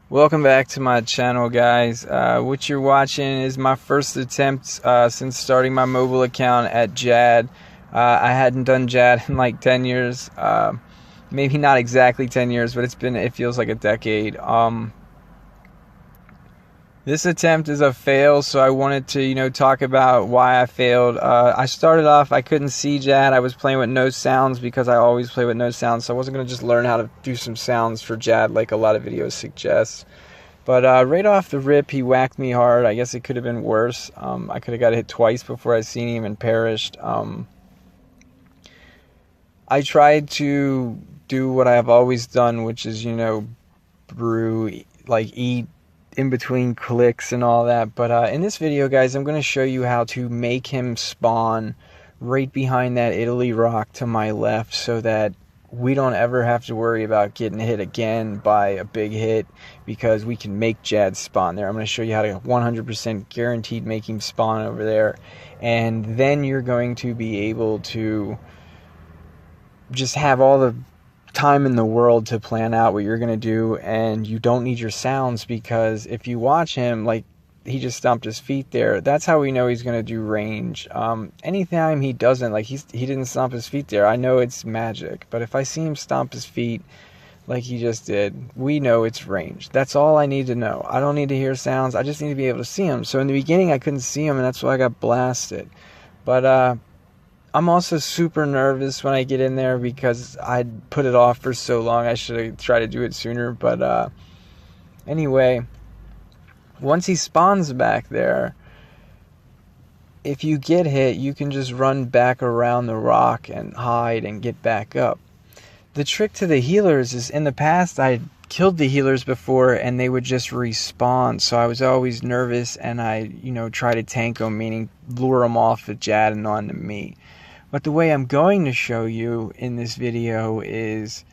Welcome back to my channel, guys. What you're watching is my first attempt since starting my mobile account at Jad. I hadn't done Jad in like 10 years. Maybe not exactly 10 years, but it feels like a decade. This attempt is a fail, so I wanted to, talk about why I failed. I started off, I couldn't see Jad. I was playing with no sounds because I always play with no sounds, so I wasn't going to just learn how to do some sounds for Jad like a lot of videos suggest. But right off the rip, he whacked me hard. I guess it could have been worse. I could have got hit twice before I seen him and perished. I tried to do what I have always done, which is, brew, like eat in between clicks and all that. But in this video, guys, I'm going to show you how to make him spawn right behind that Italy rock to my left so that we don't ever have to worry about getting hit again by a big hit, because we can make Jad spawn there. I'm going to show you how to 100% guaranteed make him spawn over there, and then you're going to be able to just have all the time in the world to plan out what you're going to do, and you don't need your sounds, because if you watch him, like, he just stomped his feet there. That's how we know he's going to do range. Anytime he doesn't, like he didn't stomp his feet there, I know it's magic. But if I see him stomp his feet like he just did, we know it's range. That's all I need to know. I don't need to hear sounds. I just need to be able to see him. So in the beginning, I couldn't see him, and that's why I got blasted. But I'm also super nervous when I get in there because I put it off for so long. I should have tried to do it sooner. But anyway, once he spawns back there, if you get hit, you can just run back around the rock and hide and get back up. The trick to the healers is, in the past, I killed the healers before and they would just respawn, so I was always nervous, and I, try to tank them, meaning lure them off of Jad and onto me. But the way I'm going to show you in this video is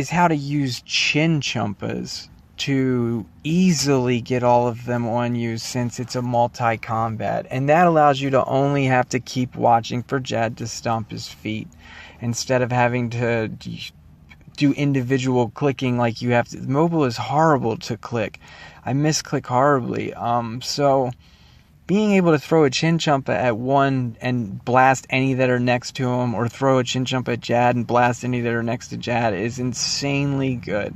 how to use chin chumpas to easily get all of them on you, since it's a multi-combat, and that allows you to only have to keep watching for Jad to stomp his feet instead of having to do individual clicking like you have to. Mobile is horrible to click. I misclick horribly. So being able to throw a chin chumpa at one and blast any that are next to him, or throw a chin chumpa at Jad and blast any that are next to Jad, is insanely good.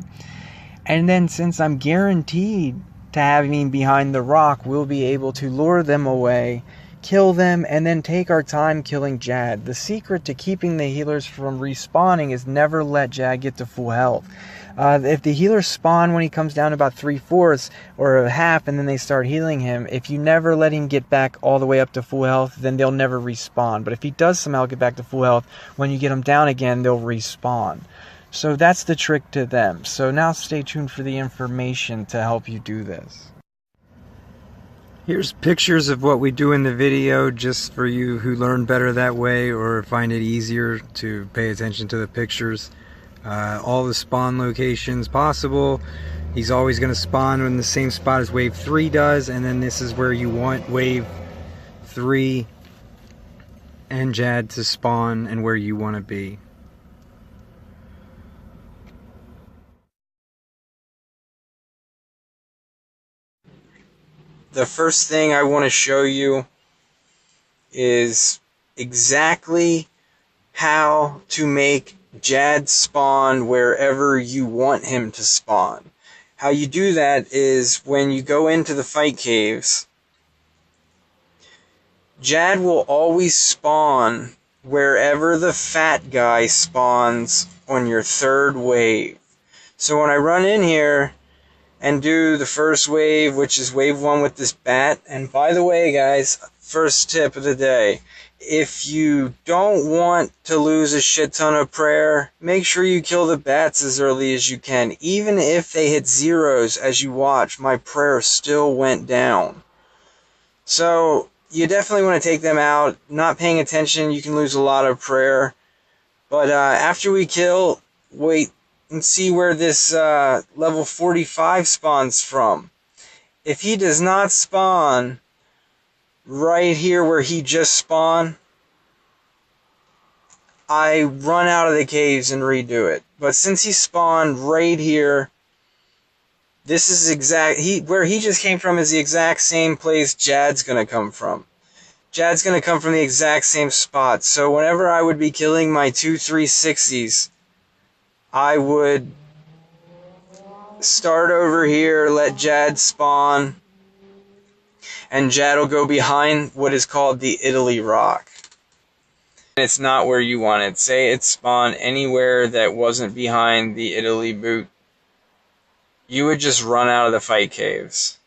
And then, since I'm guaranteed to have him behind the rock, we'll be able to lure them away, kill them, and then take our time killing Jad. The secret to keeping the healers from respawning is never let Jad get to full health. If the healers spawn when he comes down to about 3/4 or a half, and then they start healing him, if you never let him get back all the way up to full health, then they'll never respawn. But if he does somehow get back to full health, when you get him down again, they'll respawn. So that's the trick to them. So now stay tuned for the information to help you do this. Here's pictures of what we do in the video, just for you who learn better that way or find it easier to pay attention to the pictures. All the spawn locations possible. He's always going to spawn in the same spot as wave 3 does, and then this is where you want wave 3 and Jad to spawn and where you want to be. The first thing I want to show you is exactly how to make Jad spawn wherever you want him to spawn. How you do that is, when you go into the fight caves, Jad will always spawn wherever the fat guy spawns on your third wave. So when I run in here and do the first wave, which is wave 1 with this bat. And by the way, guys, first tip of the day, if you don't want to lose a shit ton of prayer, make sure you kill the bats as early as you can. Even if they hit zeros as you watch, my prayer still went down. So you definitely want to take them out. Not paying attention, you can lose a lot of prayer. But after we kill, wait and see where this level 45 spawns from. If he does not spawn right here where he just spawned, I run out of the caves and redo it. But since he spawned right here, This is where he just came from is the exact same place Jad's gonna come from. Jad's gonna come from the exact same spot. So whenever I would be killing my 2 360s, I would start over here, let Jad spawn, and Jad will go behind what is called the Italy Rock. It's not where you want it. Say it spawned anywhere that wasn't behind the Italy boot. You would just run out of the fight caves.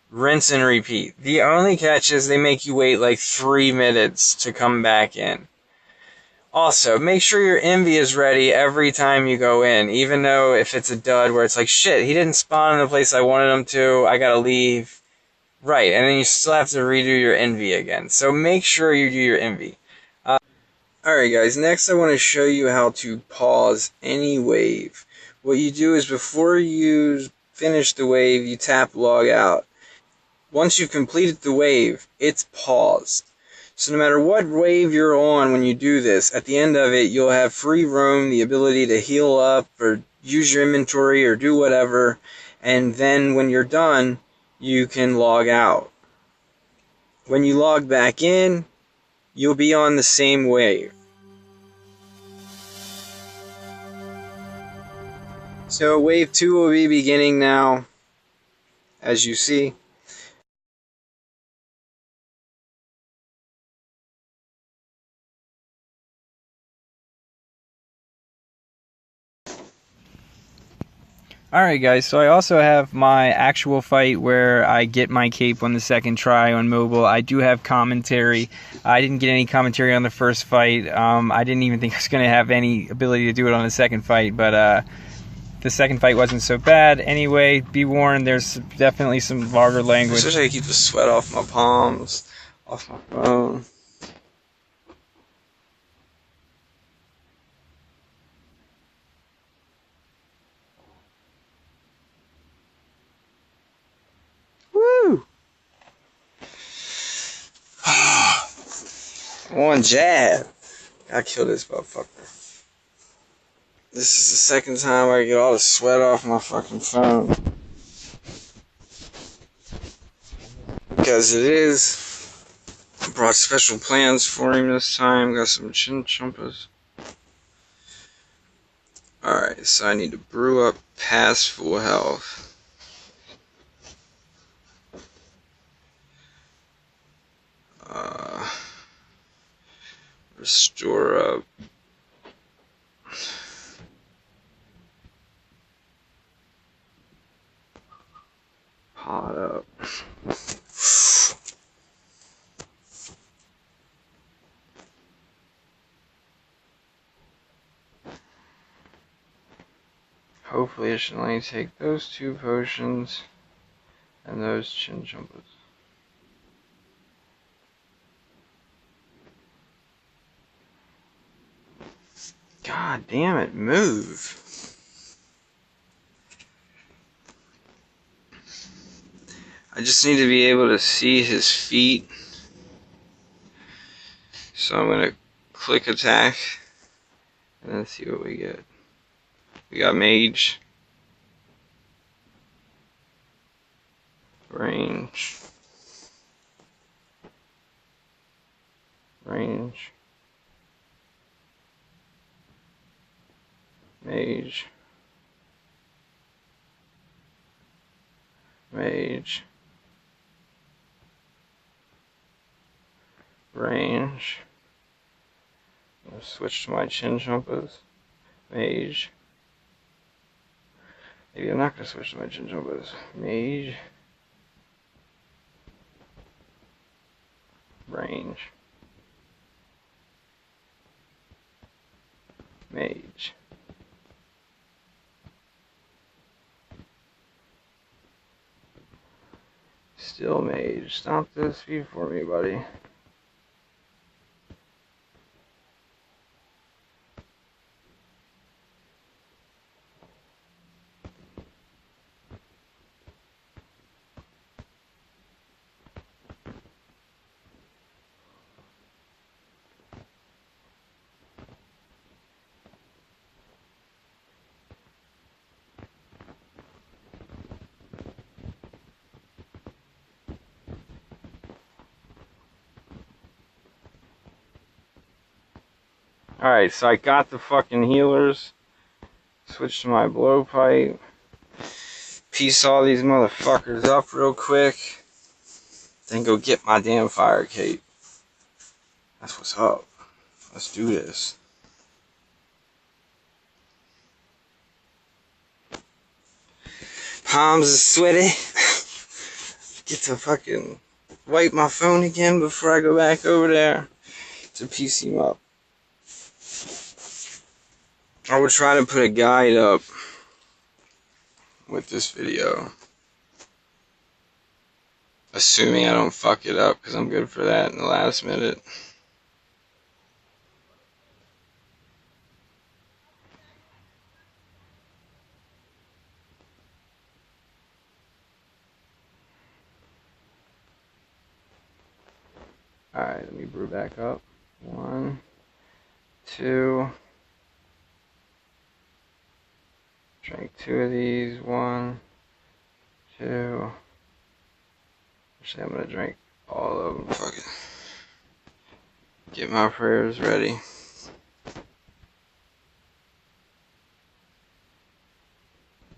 Rinse and repeat. The only catch is they make you wait like 3 minutes to come back in. Also, make sure your envy is ready every time you go in, even though if it's a dud where it's like, shit, he didn't spawn in the place I wanted him to, I gotta leave. Right, and then you still have to redo your envy again. So make sure you do your envy. Alright guys, next I want to show you how to pause any wave. What you do is before you finish the wave, you tap log out. Once you've completed the wave, it's paused. So no matter what wave you're on when you do this, at the end of it, you'll have free roam, the ability to heal up or use your inventory or do whatever. And then when you're done, you can log out. When you log back in, you'll be on the same wave. So wave 2 will be beginning now, as you see. Alright guys, so I also have my actual fight where I get my cape on the second try on mobile. I do have commentary. I didn't get any commentary on the first fight. I didn't even think I was going to have any ability to do it on the second fight, but the second fight wasn't so bad. Anyway, be warned, there's definitely some vulgar language. Especially to keep the sweat off my palms, off my phone. Woo! One jab. I killed this motherfucker. This is the second time I get all the sweat off my fucking phone. Because it is. I brought special plans for him this time. Got some chin chumpas. Alright, so I need to brew up past full health. Restore up. Pot up. Hopefully it should only take those 2 potions and those chin chumpas. God damn it, move. I just need to be able to see his feet. So I'm going to click attack and then see what we get. We got mage, range, mage, mage, range. I'm gonna switch to my chin chumpas, mage. Maybe I'm not gonna switch to my chin chumpas, mage, range, mage. Still mage. Stop this speed for me, buddy. Alright, so I got the fucking healers. Switch to my blowpipe. Piece all these motherfuckers up real quick. Then go get my damn fire cape. That's what's up. Let's do this. Palms are sweaty. Get to fucking wipe my phone again before I go back over there to piece him up. I will try to put a guide up with this video. Assuming I don't fuck it up, because I'm good for that in the last minute. Alright, let me brew back up. 1, 2. Drink 2 of these. 1, 2. Actually, I'm gonna drink all of them. Fuck it. Get my prayers ready.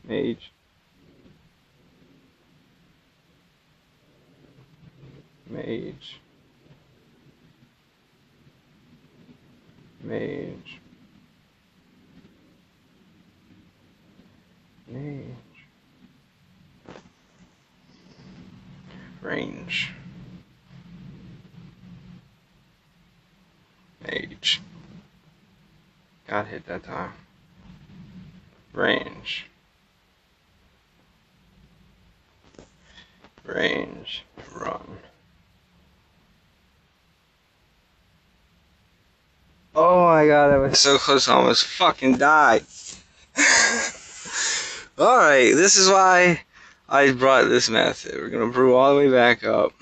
Mage. Mage. Mage. Mage. Range. Mage. Got hit that time. Range. Range. Run. Oh my god, I was so close, I almost fucking died. Alright, this is why I brought this method. We're gonna brew all the way back up.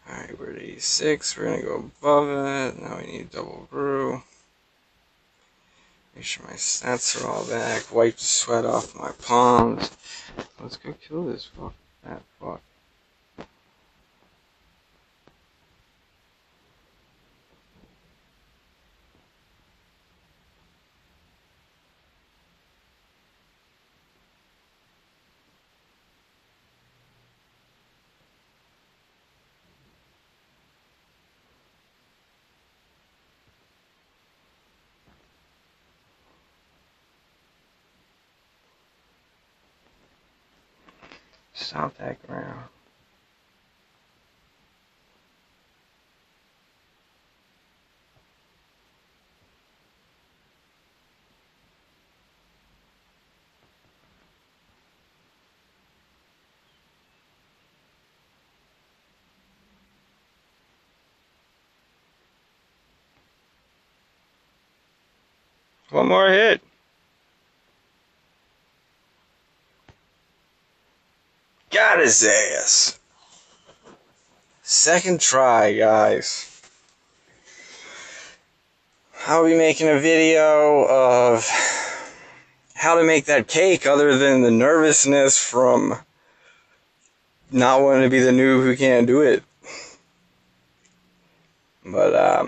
Alright, we're at 86. We're gonna go above it. Now we need double brew. Make sure my stats are all back. Wipe the sweat off my palms. Let's go kill this fuck. That fuck. Stop that ground. One more hit. Got his ass. Second try, guys. I'll be making a video of how to make that cake other than the nervousness from not wanting to be the noob who can't do it. But,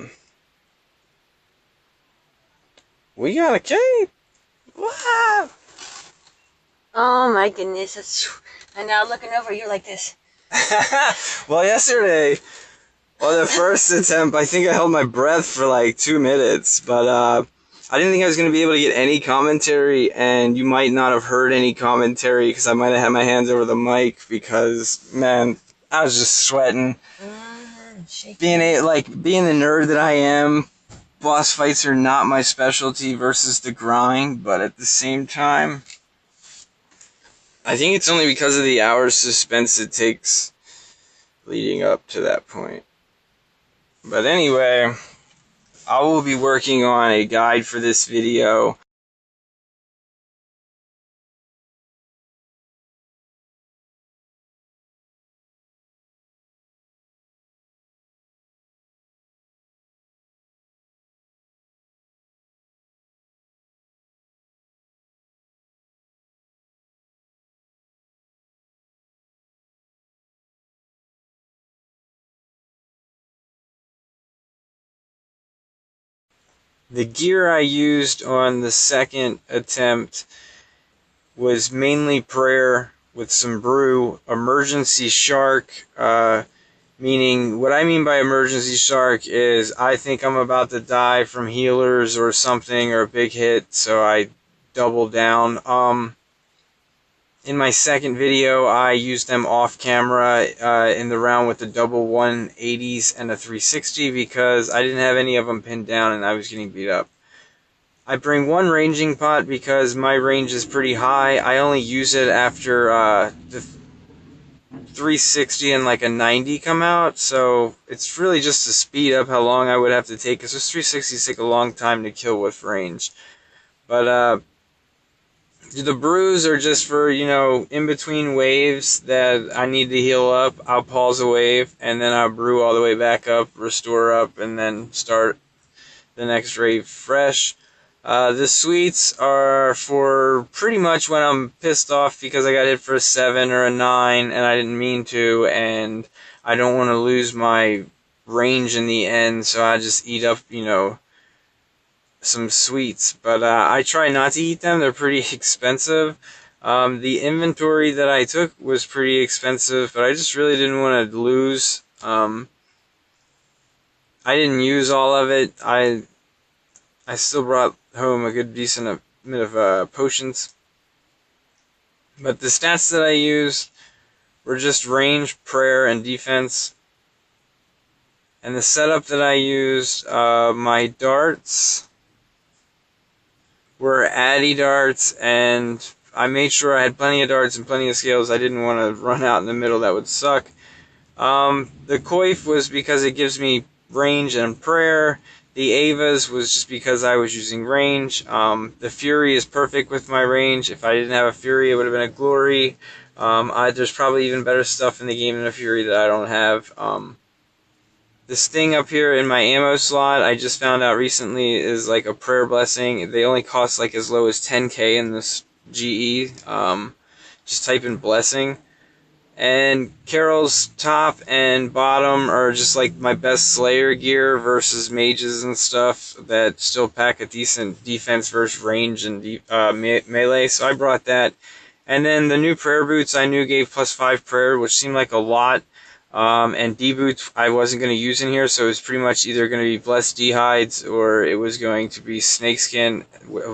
we got a cake. Wow. Oh my goodness. I'm now looking over you like this. Well, yesterday, on the first attempt, I think I held my breath for like 2 minutes, but I didn't think I was going to be able to get any commentary, and you might not have heard any commentary because I might have had my hands over the mic because, man, I was just sweating. Being the nerd that I am, boss fights are not my specialty versus the grind, but at the same time, I think it's only because of the hours suspense it takes leading up to that point. But anyway, I will be working on a guide for this video. The gear I used on the second attempt was mainly prayer with some brew, emergency shark, meaning what I mean by emergency shark is I think I'm about to die from healers or something or a big hit, so I double down. In my second video, I used them off camera in the round with the double 180s and a 360 because I didn't have any of them pinned down and I was getting beat up. I bring one ranging pot because my range is pretty high. I only use it after the 360 and like a 90 come out, so it's really just to speed up how long I would have to take, because those 360s take a long time to kill with range. But the brews are just for, you know, in between waves that I need to heal up. I'll pause a wave and then I'll brew all the way back up, restore up, and then start the next wave fresh. The sweets are for pretty much when I'm pissed off because I got hit for a 7 or a 9 and I didn't mean to, and I don't want to lose my range in the end, so I just eat up, you know, some sweets. But I try not to eat them. They're pretty expensive. The inventory that I took was pretty expensive, but I just really didn't want to lose. I didn't use all of it. I still brought home a good decent bit of potions. But the stats that I used were just range, prayer, and defense. And the setup that I used, my darts were Addy darts, and I made sure I had plenty of darts and plenty of scales. I didn't want to run out in the middle, that would suck. The coif was because it gives me range and prayer. The Avas was just because I was using range. The Fury is perfect with my range. If I didn't have a Fury, it would have been a Glory. There's probably even better stuff in the game than a Fury that I don't have. This thing up here in my ammo slot, I just found out recently, is like a prayer blessing. They only cost like as low as 10k in this GE. Just type in blessing. And Carol's top and bottom are just like my best Slayer gear versus mages and stuff that still pack a decent defense versus range and melee. So I brought that. And then the new prayer boots I knew gave +5 prayer, which seemed like a lot. And D-boots I wasn't going to use in here, so it was pretty much either going to be blessed D-hides or it was going to be snakeskin.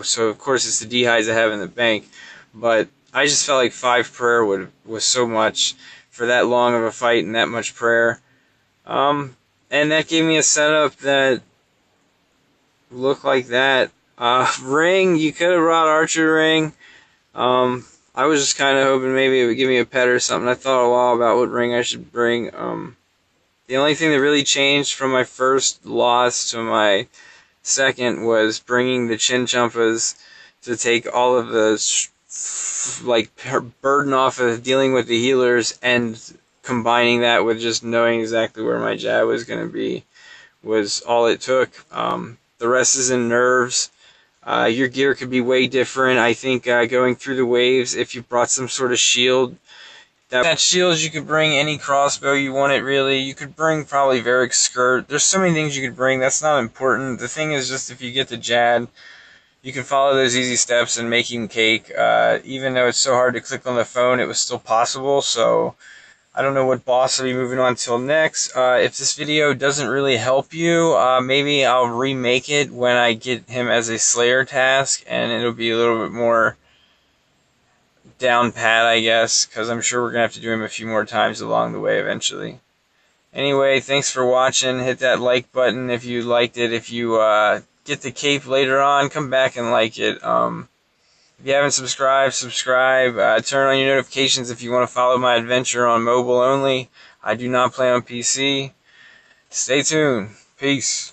So of course it's the D-hides I have in the bank. But I just felt like 5 prayer was so much for that long of a fight and that much prayer. And that gave me a setup that looked like that. Ring, you could have brought archer ring. I was just kind of hoping maybe it would give me a pet or something. I thought a while about what ring I should bring. The only thing that really changed from my first loss to my second was bringing the chinchumpas to take all of the burden off of dealing with the healers, and combining that with just knowing exactly where my jab was going to be was all it took. The rest is in nerves. Your gear could be way different. I think going through the waves, if you brought some sort of shield, that shield, you could bring any crossbow you wanted, really. You could bring probably Varric's skirt. There's so many things you could bring. That's not important. The thing is just if you get the Jad, you can follow those easy steps and making cake. Even though it's so hard to click on the phone, it was still possible. So I don't know what boss I'll be moving on till next. If this video doesn't really help you, maybe I'll remake it when I get him as a Slayer task, and it'll be a little bit more down pat, I guess, because I'm sure we're going to have to do him a few more times along the way eventually. Anyway, thanks for watching. Hit that like button if you liked it. If you get the cape later on, come back and like it. If you haven't subscribed, subscribe. Turn on your notifications if you want to follow my adventure on mobile only. I do not play on PC. Stay tuned. Peace.